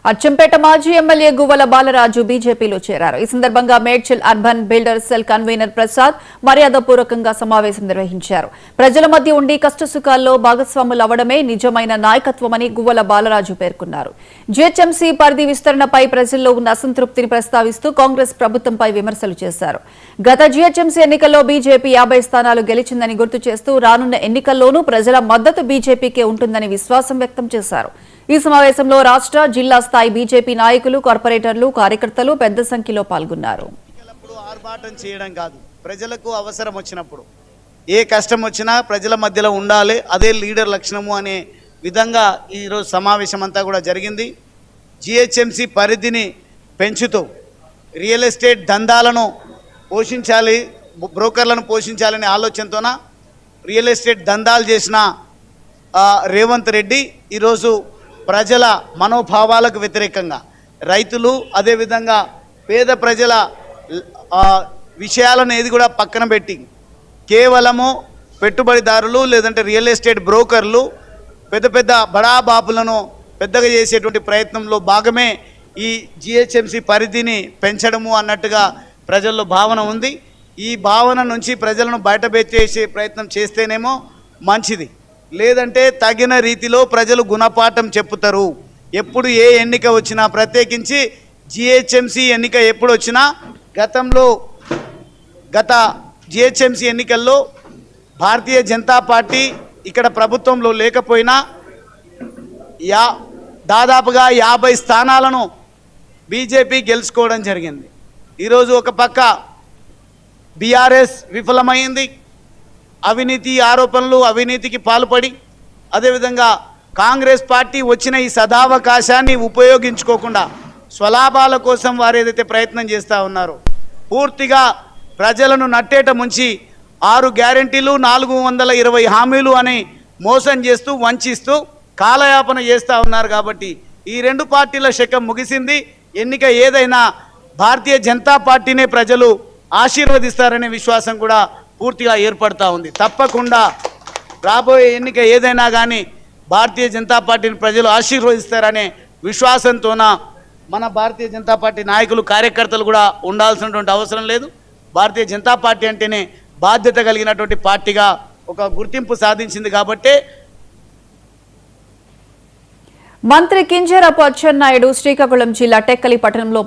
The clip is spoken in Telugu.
అచ్చంపేట మాజీ ఎమ్మెల్యే గువ్వల బాలరాజు బీజేపీలో చేరారు. ఈ సందర్భంగా Medchal urban builder cell convener Prasad మర్యాదపూర్వకంగా సమావేశం నిర్వహించారు. ప్రజల మధ్య ఉండి కష్టసుఖాల్లో భాగస్వాములు అవడమే నిజమైన నాయకత్వమని గువ్వల బాలరాజు పేర్కొన్నారు. జీహెచ్ఎంసీ పరిధి విస్తరణపై ప్రజల్లో ఉన్న అసంతృప్తిని ప్రస్తావిస్తూ కాంగ్రెస్ ప్రభుత్వంపై విమర్శలు చేశారు. గత జీహెచ్ఎంసీ ఎన్నికల్లో బీజేపీ 50 స్థానాలు గెలిచిందని గుర్తు చేస్తూ రానున్న ఎన్నికల్లోనూ ప్రజల మద్దతు బీజేపీకే ఉంటుందని విశ్వాసం వ్యక్తం చేశారు. ఈ సమావేశంలో రాష్ట్ర, జిల్లా స్థాయి బీజేపీ నాయకులు, కార్పొరేటర్లు, కార్యకర్తలు పెద్ద సంఖ్యలో పాల్గొన్నారు. ఆర్భాటం చేయడం కాదు, ప్రజలకు అవసరం వచ్చినప్పుడు ఏ కష్టం వచ్చినా ప్రజల మధ్యలో ఉండాలి, అదే లీడర్ లక్షణము అనే విధంగా ఈరోజు సమావేశం అంతా కూడా జరిగింది. జీహెచ్ఎంసీ పరిధిని పెంచుతూ రియల్ ఎస్టేట్ దందాలను పోషించాలి, బ్రోకర్లను పోషించాలనే ఆలోచనతోన రియల్ ఎస్టేట్ దందాలు చేసిన రేవంత్ రెడ్డి ఈరోజు ప్రజల మనోభావాలకు వ్యతిరేకంగా రైతులు, అదేవిధంగా పేద ప్రజల విషయాలను ఏది కూడా పక్కన పెట్టి కేవలము పెట్టుబడిదారులు లేదంటే రియల్ ఎస్టేట్ బ్రోకర్లు పెద్ద పెద్ద బడాబాబులను పెద్దగా చేసేటువంటి ప్రయత్నంలో భాగమే ఈ జీహెచ్ఎంసీ పరిధిని పెంచడము అన్నట్టుగా ప్రజల్లో భావన ఉంది. ఈ భావన నుంచి ప్రజలను బయటపెట్టేసే ప్రయత్నం చేస్తేనేమో మంచిది, లేదంటే తగిన రీతిలో ప్రజలు గుణపాఠం చెప్పుతారు. ఎప్పుడు ఏ ఎన్నిక వచ్చినా, ప్రత్యేకించి జీహెచ్ఎంసీ ఎన్నిక ఎప్పుడు వచ్చినా గత జీహెచ్ఎంసీ ఎన్నికల్లో భారతీయ జనతా పార్టీ ఇక్కడ ప్రభుత్వంలో లేకపోయినా దాదాపుగా 50 స్థానాలను బీజేపీ గెలుచుకోవడం జరిగింది. ఈరోజు ఒక పక్క బీఆర్ఎస్ విఫలమైంది, అవినీతి ఆరోపణలు, అవినీతికి పాల్పడి, అదేవిధంగా కాంగ్రెస్ పార్టీ వచ్చిన ఈ సదావకాశాన్ని ఉపయోగించుకోకుండా స్వలాభాల కోసం వారు ఏదైతే ప్రయత్నం చేస్తూ ఉన్నారో పూర్తిగా ప్రజలను నట్టేట ముంచి 6 గ్యారెంటీలు 420 హామీలు అని మోసం చేస్తూ వంచిస్తూ కాలయాపన చేస్తూ ఉన్నారు. కాబట్టి ఈ రెండు పార్టీల శకం ముగిసింది. ఎన్నిక ఏదైనా భారతీయ జనతా పార్టీనే ప్రజలు ఆశీర్వదిస్తారనే విశ్వాసం కూడా పూర్తిగా ఏర్పడతా ఉంది. తప్పకుండా రాబోయే ఎన్నిక ఏదైనా కానీ భారతీయ జనతా పార్టీని ప్రజలు ఆశీర్వదిస్తారనే విశ్వాసంతోన మన భారతీయ జనతా పార్టీ నాయకులు, కార్యకర్తలు కూడా ఉండాల్సినటువంటి అవసరం లేదు. భారతీయ జనతా పార్టీ అంటేనే బాధ్యత కలిగినటువంటి పార్టీగా ఒక గుర్తింపు సాధించింది. కాబట్టే మంత్రి కింజరాపు అచ్చెన్నాయుడు శ్రీకాకుళం జిల్లా టెక్కలి పట్టణంలో